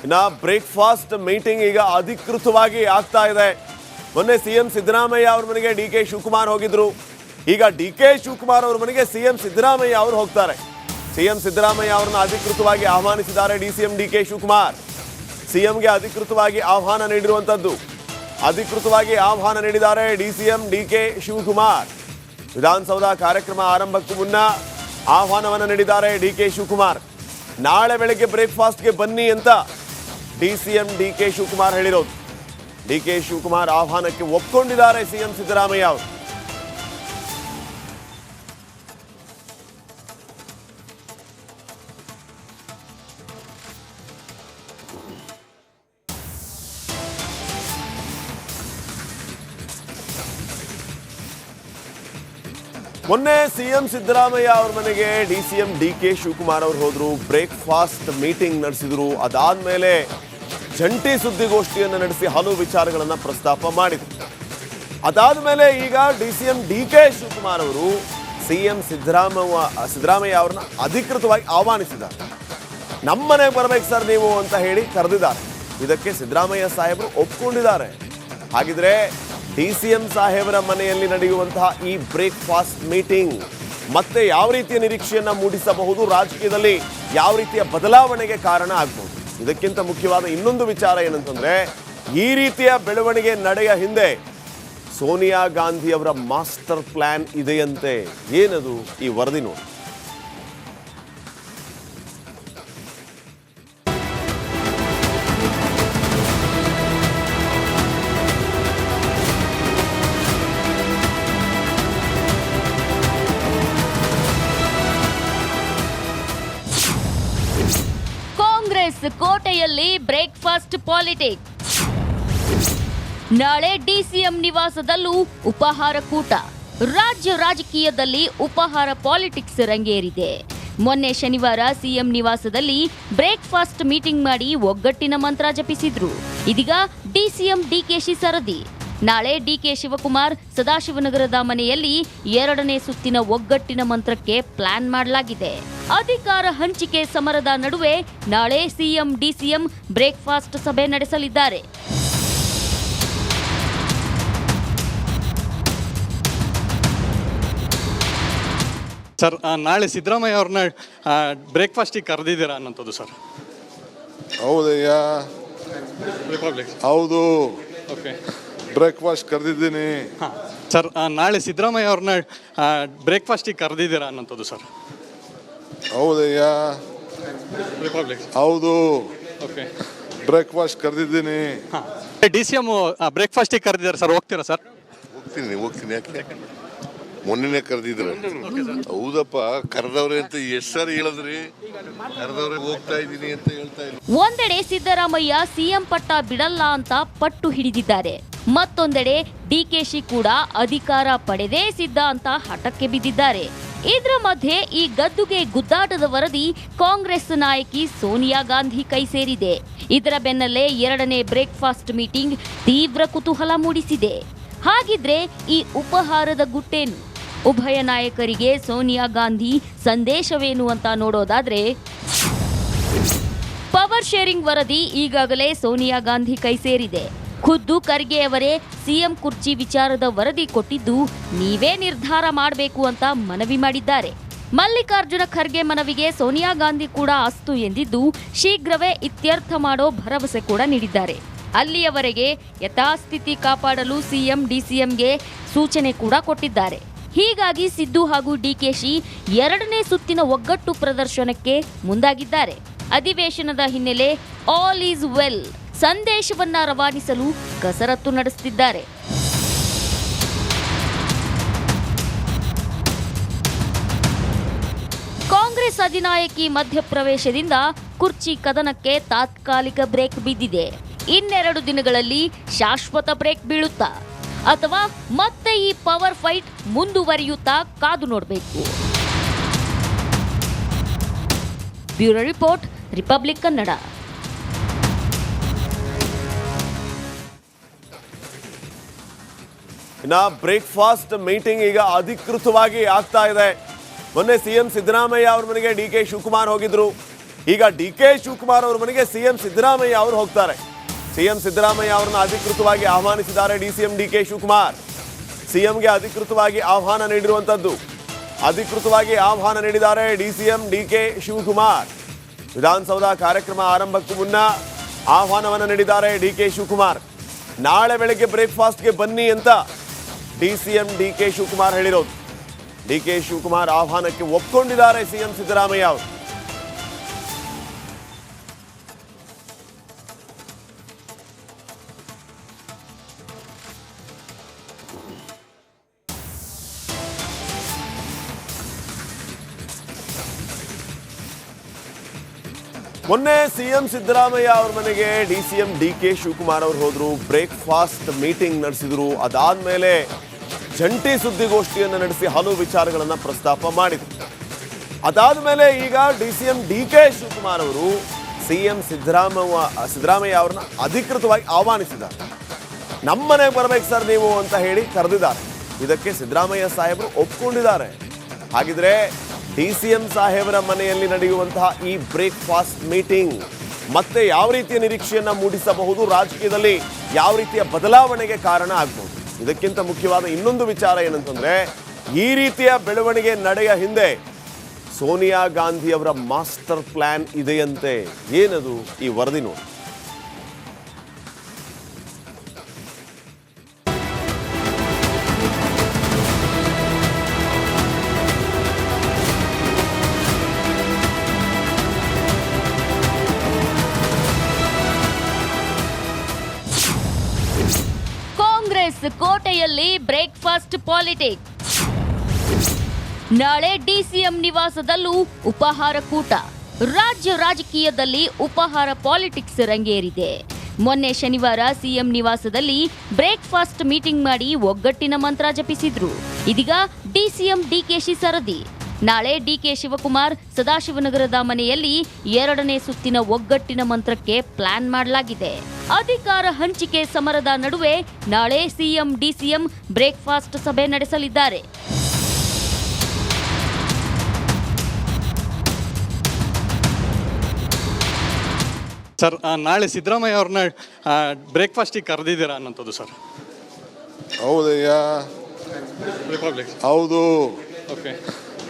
ಇನ್ನು breakfast meeting ಈಗ ಅಧಿಕೃತವಾಗಿ ಆಗ್ತಾ ಇದೆ. ಮೊನ್ನೆ ಸಿಎಂ ಸಿದ್ದರಾಮಯ್ಯ ಅವ್ರ ಮನೆಗೆ ಡಿ ಕೆ ಶಿವಕುಮಾರ್ ಹೋಗಿದ್ರು. ಈಗ ಡಿ ಕೆ ಶಿವಕುಮಾರ್ ಅವ್ರ ಮನೆಗೆ ಸಿಎಂ ಸಿದ್ದರಾಮಯ್ಯ ಅವರು ಹೋಗ್ತಾರೆ. ಸಿಎಂ ಸಿದ್ದರಾಮಯ್ಯ ಅವರನ್ನು ಅಧಿಕೃತವಾಗಿ ಆಹ್ವಾನಿಸಿದ್ದಾರೆ ಡಿಸಿಎಂ ಡಿ ಕೆ ಶಿವಕುಮಾರ್. ಸಿಎಂಗೆ ಅಧಿಕೃತವಾಗಿ ಆಹ್ವಾನ ನೀಡಿರುವಂತದ್ದು, ಅಧಿಕೃತವಾಗಿ ಆಹ್ವಾನ ನೀಡಿದ್ದಾರೆ DCM D K Shivakumar. Vidhana Soudha ಕಾರ್ಯಕ್ರಮ ಆರಂಭಕ್ಕೂ ಮುನ್ನ ಆಹ್ವಾನವನ್ನು ನೀಡಿದ್ದಾರೆ ಡಿ ಕೆ ಶಿವಕುಮಾರ್. ನಾಳೆ ಬೆಳಗ್ಗೆ ಬ್ರೇಕ್ಫಾಸ್ಟ್ಗೆ ಬನ್ನಿ ಅಂತ ಡಿಸಿಎಂ ಡಿ ಕೆ ಶಿವಕುಮಾರ್ ಹೇಳಿರೋದು. ಡಿ ಕೆ ಶಿವಕುಮಾರ್ ಆಹ್ವಾನಕ್ಕೆ ಒಪ್ಕೊಂಡಿದ್ದಾರೆ ಸಿಎಂ ಸಿದ್ದರಾಮಯ್ಯ ಅವರು. ಮೊನ್ನೆ ಸಿಎಂ ಸಿದ್ದರಾಮಯ್ಯ ಅವ್ರ ಮನೆಗೆ ಡಿಸಿಎಂ ಡಿ ಕೆ ಶಿವಕುಮಾರ್ ಅವರು ಹೋದ್ರು, ಬ್ರೇಕ್ಫಾಸ್ಟ್ ಮೀಟಿಂಗ್ ನಡೆಸಿದ್ರು. ಅದಾದ್ಮೇಲೆ ಜಂಟಿ ಸುದ್ದಿಗೋಷ್ಠಿಯನ್ನು ನಡೆಸಿ ಹಲವು ವಿಚಾರಗಳನ್ನು ಪ್ರಸ್ತಾಪ ಮಾಡಿದ್ರು. ಅದಾದ್ಮೇಲೆ ಈಗ ಡಿಸಿಎಂ ಡಿ ಕೆ ಶಿವಕುಮಾರ್ ಅವರು ಸಿಎಂ ಸಿದ್ದರಾಮಯ್ಯ ಅವ್ರನ್ನ ಅಧಿಕೃತವಾಗಿ ಆಹ್ವಾನಿಸಿದ್ದಾರೆ. ನಮ್ಮನೆಗೆ ಬರ್ಬೇಕು ಸರ್ ನೀವು ಅಂತ ಹೇಳಿ ಕರೆದಿದ್ದಾರೆ. ಇದಕ್ಕೆ ಸಿದ್ದರಾಮಯ್ಯ ಸಾಹೇಬರು ಒಪ್ಕೊಂಡಿದ್ದಾರೆ. ಹಾಗಿದ್ರೆ ಡಿಸಿಎಂ ಸಾಹೇಬರ ಮನೆಯಲ್ಲಿ ನಡೆಯುವಂತಹ ಈ ಬ್ರೇಕ್ಫಾಸ್ಟ್ ಮೀಟಿಂಗ್ ಮತ್ತೆ ಯಾವ ರೀತಿಯ ನಿರೀಕ್ಷೆಯನ್ನ ಮೂಡಿಸಬಹುದು, ರಾಜಕೀಯದಲ್ಲಿ ಯಾವ ರೀತಿಯ ಬದಲಾವಣೆಗೆ ಕಾರಣ ಆಗಬಹುದು? ಇದಕ್ಕಿಂತ ಮುಖ್ಯವಾದ ಇನ್ನೊಂದು ವಿಚಾರ ಏನಂತಂದ್ರೆ, ಈ ರೀತಿಯ ಬೆಳವಣಿಗೆ ನಡೆಯ ಹಿಂದೆ ಸೋನಿಯಾ ಗಾಂಧಿ ಅವರ ಮಾಸ್ಟರ್ ಪ್ಲಾನ್ ಇದೆಯಂತೆ. ಏನದು? ಈ ವರದಿ ನೋಡಿ. ಕಾಂಗ್ರೆಸ್ ಕೋಟೆಯಲ್ಲಿ ಬ್ರೇಕ್ಫಾಸ್ಟ್ ಪಾಲಿಟಿಕ್ಸ್. ನಾಳೆ ಡಿಸಿಎಂ ನಿವಾಸದಲ್ಲೂ ಉಪಹಾರ ಕೂಟ. ರಾಜ್ಯ ರಾಜಕೀಯದಲ್ಲಿ ಉಪಹಾರ ಪಾಲಿಟಿಕ್ಸ್ ರಂಗೇರಿದೆ. ಮೊನ್ನೆ ಶನಿವಾರ ಸಿಎಂ ನಿವಾಸದಲ್ಲಿ ಬ್ರೇಕ್ಫಾಸ್ಟ್ ಮೀಟಿಂಗ್ ಮಾಡಿ ಒಗ್ಗಟ್ಟಿನ ಮಂತ್ರ ಜಪಿಸಿದ್ರು. ಇದೀಗ ಡಿಸಿಎಂ ಡಿಕೆಶಿ ಸರದಿ. ನಾಳೆ ಡಿಕೆ ಶಿವಕುಮಾರ್ ಸದಾಶಿವನಗರದ ಮನೆಯಲ್ಲಿ 2ನೇ ಸುತ್ತಿನ ಒಗ್ಗಟ್ಟಿನ ಮಂತ್ರಕ್ಕೆ ಪ್ಲಾನ್ ಮಾಡಲಾಗಿದೆ. ಅಧಿಕಾರ ಹಂಚಿಕೆ ಸಮರದ ನಡುವೆ ನಾಳೆ ಸಿಎಂ ಡಿಸಿಎಂ ಬ್ರೇಕ್ಫಾಸ್ಟ್ ಸಭೆ ನಡೆಸಲಿದ್ದಾರೆ. ಸರ್, ನಾಳೆ ಸಿದ್ದರಾಮಯ್ಯ ಅವ್ರನ್ನ ಬ್ರೇಕ್ಫಾಸ್ಟಿಗೆ ಕರೆದಿದ್ದೀರಾ ಅನ್ನೋಂಥದ್ದು ಸರ್? ಹೌದಯ್ಯ, ರಿಪಬ್ಲಿಕ್. ಹೌದು, ಓಕೆ. ಬ್ರೇಕ್ಫಾಸ್ಟ್ ಕರೆದಿದ್ದೀನಿ. ಹಾಂ ಸರ್, ನಾಳೆ ಸಿದ್ದರಾಮಯ್ಯ ಅವ್ರನ್ನ ಬ್ರೇಕ್ಫಾಸ್ಟಿಗೆ ಕರೆದಿದ್ದೀರಾ ಅನ್ನೋಂಥದ್ದು ಸರ್? ಹೌದಯ್ಯ, ರಿಪಬ್ಲಿಕ್. ಹೌದು, ಓಕೆ. ಬ್ರೇಕ್ಫಾಸ್ಟ್ ಕರೆದಿದ್ದೀನಿ. ಹಾಂ, ಡಿ ಸಿ ಎಮ್ ಬ್ರೇಕ್ಫಾಸ್ಟಿಗೆ ಕರೆದಿದ್ದಾರೆ ಸರ್, ಹೋಗ್ತೀರಾ ಸರ್? ಹೋಗ್ತೀನಿ. ಯಾಕೆ ಮೊನ್ನೆನೇ ಕರೆದಿದ್ರು. ಹೌದಪ್ಪ, ಕರೆದವ್ರೆ ಅಂತ ಎಷ್ಟು ಸಾರಿ ಹೇಳಿದ್ರಿ? ಕರೆದವ್ರೆ ಹೋಗ್ತಾ ಇದ್ದೀನಿ ಅಂತ ಹೇಳ್ತಾ ಇಲ್ಲ. ಒಂದೆಡೆ ಸಿದ್ದರಾಮಯ್ಯ ಸಿಎಂ ಪಟ್ಟ ಬಿಡಲ್ಲ ಅಂತ ಪಟ್ಟು ಹಿಡಿದಿದ್ದಾರೆ. ಮತ್ತೊಂದೆಡೆ ಡಿಕೆಶಿ ಕೂಡ ಅಧಿಕಾರ ಪಡೆದೇ ಸಿದ್ಧ ಅಂತ ಹಠಕ್ಕೆ ಬಿದ್ದಿದ್ದಾರೆ. ಇದರ ಮಧ್ಯೆ ಈ ಗದ್ದುಗೆ ಗುದ್ದಾಟದ ವರದಿ ಕಾಂಗ್ರೆಸ್ ನಾಯಕಿ ಸೋನಿಯಾ ಗಾಂಧಿ ಕೈ ಸೇರಿದೆ. ಇದರ ಬೆನ್ನಲ್ಲೇ 2ನೇ ಬ್ರೇಕ್ಫಾಸ್ಟ್ ಮೀಟಿಂಗ್ ತೀವ್ರ ಕುತೂಹಲ ಮೂಡಿಸಿದೆ. ಹಾಗಿದ್ರೆ ಈ ಉಪಹಾರದ ಗುಟ್ಟೇನು? ಉಭಯ ನಾಯಕರಿಗೆ ಸೋನಿಯಾ ಗಾಂಧಿ ಸಂದೇಶವೇನು ಅಂತ ನೋಡೋದಾದ್ರೆ, ಪವರ್ ಶೇರಿಂಗ್ ವರದಿ ಈಗಾಗಲೇ ಸೋನಿಯಾ ಗಾಂಧಿ ಕೈ ಸೇರಿದೆ. ಖುದ್ದು ಖರ್ಗೆ ಅವರೇ ಸಿಎಂ ಕುರ್ಚಿ ವಿಚಾರದ ವರದಿ ಕೊಟ್ಟಿದ್ದು ನೀವೇ ನಿರ್ಧಾರ ಮಾಡಬೇಕು ಅಂತ ಮನವಿ ಮಾಡಿದ್ದಾರೆ. ಮಲ್ಲಿಕಾರ್ಜುನ ಖರ್ಗೆ ಮನವಿಗೆ ಸೋನಿಯಾ ಗಾಂಧಿ ಕೂಡ ಅಸ್ತು ಎಂದಿದ್ದು ಶೀಘ್ರವೇ ಇತ್ಯರ್ಥ ಮಾಡೋ ಭರವಸೆ ಕೂಡ ನೀಡಿದ್ದಾರೆ. ಅಲ್ಲಿಯವರೆಗೆ ಯಥಾಸ್ಥಿತಿ ಕಾಪಾಡಲು ಸಿಎಂ ಡಿಸಿಎಂಗೆ ಸೂಚನೆ ಕೂಡ ಕೊಟ್ಟಿದ್ದಾರೆ. ಹೀಗಾಗಿ ಸಿದ್ದು ಹಾಗೂ ಡಿಕೆಶಿ 2ನೇ ಸುತ್ತಿನ ಒಗ್ಗಟ್ಟು ಪ್ರದರ್ಶನಕ್ಕೆ ಮುಂದಾಗಿದ್ದಾರೆ. ಅಧಿವೇಶನದ ಹಿನ್ನೆಲೆ ಆಲ್ ಈಸ್ ವೆಲ್ ಸಂದೇಶವನ್ನ ರವಾನಿಸಲು ಕಸರತ್ತು ನಡೆಸುತ್ತಿದ್ದಾರೆ. ಕಾಂಗ್ರೆಸ್ ಅಧಿನಾಯಕಿ ಮಧ್ಯಪ್ರವೇಶದಿಂದ ಕುರ್ಚಿ ಕದನಕ್ಕೆ ತಾತ್ಕಾಲಿಕ ಬ್ರೇಕ್ ಬಿದ್ದಿದೆ. ಇನ್ನೆರಡು ದಿನಗಳಲ್ಲಿ ಶಾಶ್ವತ ಬ್ರೇಕ್ ಬೀಳುತ್ತಾ ಅಥವಾ ಮತ್ತೆ ಈ ಪವರ್ ಫೈಟ್ ಮುಂದುವರಿಯುತ್ತಾ ಕಾದು ನೋಡಬೇಕು. Bureau report, republic Kannada. ಇನ್ನು ಬ್ರೇಕ್ಫಾಸ್ಟ್ ಮೀಟಿಂಗ್ ಈಗ ಅಧಿಕೃತವಾಗಿ ಆಗ್ತಾ ಇದೆ. ಮೊನ್ನೆ ಸಿಎಂ ಸಿದ್ದರಾಮಯ್ಯ ಅವ್ರ ಮನೆಗೆ ಡಿ ಕೆ ಶಿವಕುಮಾರ್ ಹೋಗಿದ್ರು. ಈಗ ಡಿ ಕೆ ಶಿವಕುಮಾರ್ ಅವರ ಮನೆಗೆ ಸಿಎಂ ಸಿದ್ದರಾಮಯ್ಯ ಅವರು ಹೋಗ್ತಾರೆ. ಸಿಎಂ ಸಿದ್ದರಾಮಯ್ಯ ಅವರನ್ನು ಅಧಿಕೃತವಾಗಿ ಆಹ್ವಾನಿಸಿದ್ದಾರೆ ಡಿಸಿಎಂ ಡಿ ಕೆ ಶಿವಕುಮಾರ್. ಸಿಎಂಗೆ ಅಧಿಕೃತವಾಗಿ ಆಹ್ವಾನ ನೀಡಿರುವಂತದ್ದು, ಅಧಿಕೃತವಾಗಿ ಆಹ್ವಾನ ನೀಡಿದ್ದಾರೆ DCM D K Shivakumar. Vidhana Soudha ಕಾರ್ಯಕ್ರಮ ಆರಂಭಕ್ಕೂ ಮುನ್ನ ಆಹ್ವಾನವನ್ನು ನೀಡಿದ್ದಾರೆ ಡಿ ಕೆ ಶಿವಕುಮಾರ್. ನಾಳೆ ಬೆಳಗ್ಗೆ ಬ್ರೇಕ್ಫಾಸ್ಟ್ಗೆ ಬನ್ನಿ ಅಂತ ಡಿಸಿಎಂ ಡಿ ಕೆ ಶಿವಕುಮಾರ್ ಹೇಳಿರೋದು. ಡಿ ಕೆ ಶಿವಕುಮಾರ್ ಆಹ್ವಾನಕ್ಕೆ ಒಪ್ಕೊಂಡಿದ್ದಾರೆ ಸಿಎಂ ಸಿದ್ದರಾಮಯ್ಯ ಅವರು. ಮೊನ್ನೆ ಸಿಎಂ ಸಿದ್ದರಾಮಯ್ಯ ಅವ್ರ ಮನೆಗೆ ಡಿಸಿಎಂ ಡಿ ಕೆ ಶಿವಕುಮಾರ್ ಅವರು ಹೋದ್ರು, ಬ್ರೇಕ್ಫಾಸ್ಟ್ ಮೀಟಿಂಗ್ ನಡೆಸಿದ್ರು. ಅದಾದ್ಮೇಲೆ ಜಂಟಿ ಸುದ್ದಿಗೋಷ್ಠಿಯನ್ನು ನಡೆಸಿ ಹಲವು ವಿಚಾರಗಳನ್ನ ಪ್ರಸ್ತಾಪ ಮಾಡಿದ್ರು. ಅದಾದ್ಮೇಲೆ ಈಗ ಡಿಸಿಎಂ ಡಿ ಕೆ ಶಿವಕುಮಾರ್ ಅವರು ಸಿಎಂ ಸಿದ್ದರಾಮಯ್ಯ ಅವ್ರನ್ನ ಅಧಿಕೃತವಾಗಿ ಆಹ್ವಾನಿಸಿದ್ದಾರೆ. ನಮ್ಮನೆಗೆ ಬರ್ಬೇಕು ಸರ್ ನೀವು ಅಂತ ಹೇಳಿ ಕರೆದಿದ್ದಾರೆ. ಇದಕ್ಕೆ ಸಿದ್ದರಾಮಯ್ಯ ಸಾಹೇಬರು ಒಪ್ಕೊಂಡಿದ್ದಾರೆ. ಹಾಗಿದ್ರೆ ಡಿಸಿಎಂ ಸಾಹೇಬರ ಮನೆಯಲ್ಲಿ ನಡೆಯುವಂತಹ ಈ ಬ್ರೇಕ್ಫಾಸ್ಟ್ ಮೀಟಿಂಗ್ ಮತ್ತೆ ಯಾವ ರೀತಿಯ ನಿರೀಕ್ಷೆಯನ್ನ ಮೂಡಿಸಬಹುದು, ರಾಜಕೀಯದಲ್ಲಿ ಯಾವ ರೀತಿಯ ಬದಲಾವಣೆಗೆ ಕಾರಣ ಆಗಬಹುದು? ಇದಕ್ಕಿಂತ ಮುಖ್ಯವಾದ ಇನ್ನೊಂದು ವಿಚಾರ ಏನಂತಂದ್ರೆ, ಈ ರೀತಿಯ ಬೆಳವಣಿಗೆ ನಡೆಯ ಹಿಂದೆ ಸೋನಿಯಾ ಗಾಂಧಿ ಅವರ ಮಾಸ್ಟರ್ ಪ್ಲಾನ್ ಇದೆಯಂತೆ. ಏನದು? ಈ ವರದಿ ನೋಡಿ. ಕಾಂಗ್ರೆಸ್ ಕೋಟೆಯಲ್ಲಿ ಬ್ರೇಕ್ಫಾಸ್ಟ್ ಪಾಲಿಟಿಕ್ಸ್. ನಾಳೆ ಡಿಸಿಎಂ ನಿವಾಸದಲ್ಲೂ ಉಪಹಾರ ಕೂಟ. ರಾಜ್ಯ ರಾಜಕೀಯದಲ್ಲಿ ಉಪಹಾರ ಪಾಲಿಟಿಕ್ಸ್ ರಂಗೇರಿದೆ. ಮೊನ್ನೆ ಶನಿವಾರ ಸಿಎಂ ನಿವಾಸದಲ್ಲಿ ಬ್ರೇಕ್ಫಾಸ್ಟ್ ಮೀಟಿಂಗ್ ಮಾಡಿ ಒಗ್ಗಟ್ಟಿನ ಮಂತ್ರ ಜಪಿಸಿದ್ರು. ಇದೀಗ ಡಿಸಿಎಂ ಡಿಕೆಶಿ ಸರದಿ. ನಾಳೆ ಡಿಕೆ ಶಿವಕುಮಾರ್ ಸದಾಶಿವನಗರದ ಮನೆಯಲ್ಲಿ 2ನೇ ಸುತ್ತಿನ ಒಗ್ಗಟ್ಟಿನ ಮಂತ್ರಕ್ಕೆ ಪ್ಲಾನ್ ಮಾಡಲಾಗಿದೆ. ಅಧಿಕಾರ ಹಂಚಿಕೆ ಸಮರದ ನಡುವೆ ನಾಳೆ ಸಿಎಂ ಡಿಸಿಎಂ ಬ್ರೇಕ್ಫಾಸ್ಟ್ ಸಭೆ ನಡೆಸಲಿದ್ದಾರೆ. ಸರ್, ನಾಳೆ ಸಿದ್ದರಾಮಯ್ಯ ಅವ್ರನ್ನ ಬ್ರೇಕ್ಫಾಸ್ಟಿಗೆ ಕರೆದಿದ್ದೀರಾ ಅನ್ನೋಂಥದ್ದು ಸರ್? ಹೌದಯ್ಯ, ರಿಪಬ್ಲಿಕ್. ಹೌದು, ಓಕೆ.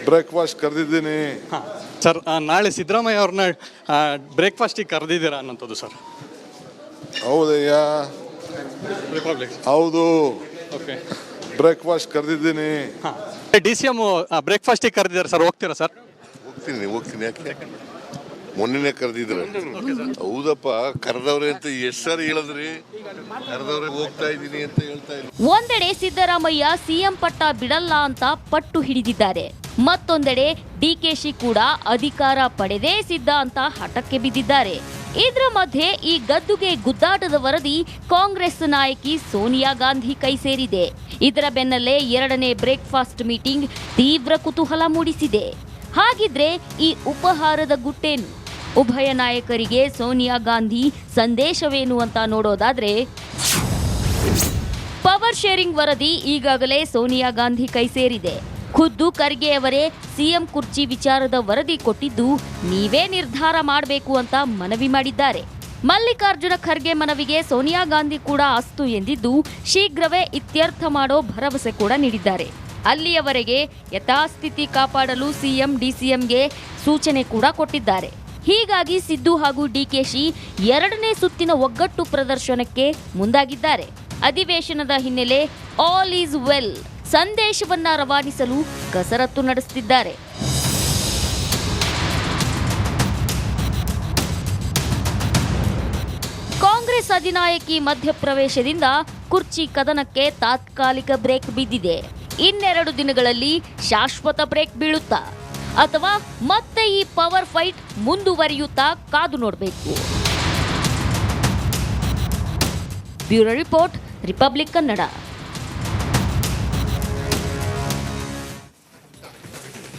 ಬ್ರೇಕ್ಫಾಸ್ಟ್ ಕರೆದಿದ್ದೀನಿ. ಹಾಂ ಸರ್, ನಾಳೆ ಸಿದ್ದರಾಮಯ್ಯ ಅವ್ರನ್ನ ಬ್ರೇಕ್ಫಾಸ್ಟಿಗೆ ಕರೆದಿದ್ದೀರಾ ಅನ್ನೋಂಥದ್ದು ಸರ್? ಹೌದಯ್ಯ, ರಿಪಬ್ಲಿಕ್. ಹೌದು, ಓಕೆ. ಬ್ರೇಕ್ಫಾಸ್ಟ್ ಕರೆದಿದ್ದೀನಿ. ಹಾಂ, ಡಿಸಿಎಂ ಬ್ರೇಕ್ಫಾಸ್ಟಿಗೆ ಕರೆದಿದ್ದಾರೆ ಸರ್, ಹೋಗ್ತೀರಾ ಸರ್? ಹೋಗ್ತೀನಿ. ಯಾಕೆ ಮೊನ್ನೆನೇ ಕರೆದಿದ್ರು. ಹೌದಪ್ಪ, ಕರೆದವ್ರೆ ಅಂತ ಎಷ್ಟು ಸಾರಿ ಹೇಳಿದ್ರಿ? ಕರೆದವ್ರೆ ಹೋಗ್ತಾ ಇದ್ದೀನಿ ಅಂತ ಹೇಳ್ತಾ ಇಲ್ಲ. ಒಂದೆಡೆ ಸಿದ್ದರಾಮಯ್ಯ ಸಿಎಂ ಪಟ್ಟ ಬಿಡಲ್ಲ ಅಂತ ಪಟ್ಟು ಹಿಡಿದಿದ್ದಾರೆ. ಮತ್ತೊಂದೆಡೆ ಡಿಕೆಶಿ ಕೂಡ ಅಧಿಕಾರ ಪಡೆದೇ ಸಿದ್ಧ ಅಂತ ಹಠಕ್ಕೆ ಬಿದ್ದಿದ್ದಾರೆ. ಇದರ ಮಧ್ಯೆ ಈ ಗದ್ದುಗೆ ಗುದ್ದಾಟದ ವರದಿ ಕಾಂಗ್ರೆಸ್ ನಾಯಕಿ ಸೋನಿಯಾ ಗಾಂಧಿ ಕೈ ಸೇರಿದೆ. ಇದರ ಬೆನ್ನಲ್ಲೇ 2ನೇ ಬ್ರೇಕ್ಫಾಸ್ಟ್ ಮೀಟಿಂಗ್ ತೀವ್ರ ಕುತೂಹಲ ಮೂಡಿಸಿದೆ. ಹಾಗಿದ್ರೆ ಈ ಉಪಹಾರದ ಗುಟ್ಟೇನು? ಉಭಯ ನಾಯಕರಿಗೆ ಸೋನಿಯಾ ಗಾಂಧಿ ಸಂದೇಶವೇನು ಅಂತ ನೋಡೋದಾದ್ರೆ, ಪವರ್ ಶೇರಿಂಗ್ ವರದಿ ಈಗಾಗಲೇ ಸೋನಿಯಾ ಗಾಂಧಿ ಕೈ ಸೇರಿದೆ. ಖುದ್ದು ಖರ್ಗೆ ಅವರೇ ಸಿಎಂ ಕುರ್ಚಿ ವಿಚಾರದ ವರದಿ ಕೊಟ್ಟಿದ್ದು, ನೀವೇ ನಿರ್ಧಾರ ಮಾಡಬೇಕು ಅಂತ ಮನವಿ ಮಾಡಿದ್ದಾರೆ. ಮಲ್ಲಿಕಾರ್ಜುನ ಖರ್ಗೆ ಮನವಿಗೆ ಸೋನಿಯಾ ಗಾಂಧಿ ಕೂಡ ಅಸ್ತು ಎಂದಿದ್ದು, ಶೀಘ್ರವೇ ಇತ್ಯರ್ಥ ಮಾಡೋ ಭರವಸೆ ಕೂಡ ನೀಡಿದ್ದಾರೆ. ಅಲ್ಲಿಯವರೆಗೆ ಯಥಾಸ್ಥಿತಿ ಕಾಪಾಡಲು ಸಿಎಂ ಡಿಸಿಎಂಗೆ ಸೂಚನೆ ಕೂಡ ಕೊಟ್ಟಿದ್ದಾರೆ. ಹೀಗಾಗಿ ಸಿದ್ದು ಹಾಗೂ ಡಿಕೆಶಿ 2ನೇ ಸುತ್ತಿನ ಒಗ್ಗಟ್ಟು ಪ್ರದರ್ಶನಕ್ಕೆ ಮುಂದಾಗಿದ್ದಾರೆ. ಅಧಿವೇಶನದ ಹಿನ್ನೆಲೆ ಆಲ್ ಈಸ್ ವೆಲ್ ಸಂದೇಶವನ್ನ ರವಾನಿಸಲು ಕಸರತ್ತು ನಡೆಸುತ್ತಿದ್ದಾರೆ. ಕಾಂಗ್ರೆಸ್ ಅಧಿನಾಯಕಿ ಮಧ್ಯಪ್ರವೇಶದಿಂದ ಕುರ್ಚಿ ಕದನಕ್ಕೆ ತಾತ್ಕಾಲಿಕ ಬ್ರೇಕ್ ಬಿದ್ದಿದೆ. ಇನ್ನೆರಡು ದಿನಗಳಲ್ಲಿ ಶಾಶ್ವತ ಬ್ರೇಕ್ ಬೀಳುತ್ತಾ ಅಥವಾ ಮತ್ತೆ ಈ ಪವರ್ ಫೈಟ್ ಮುಂದುವರಿಯುತ್ತಾ ಕಾದು ನೋಡಬೇಕು. Bureau report, republic Kannada.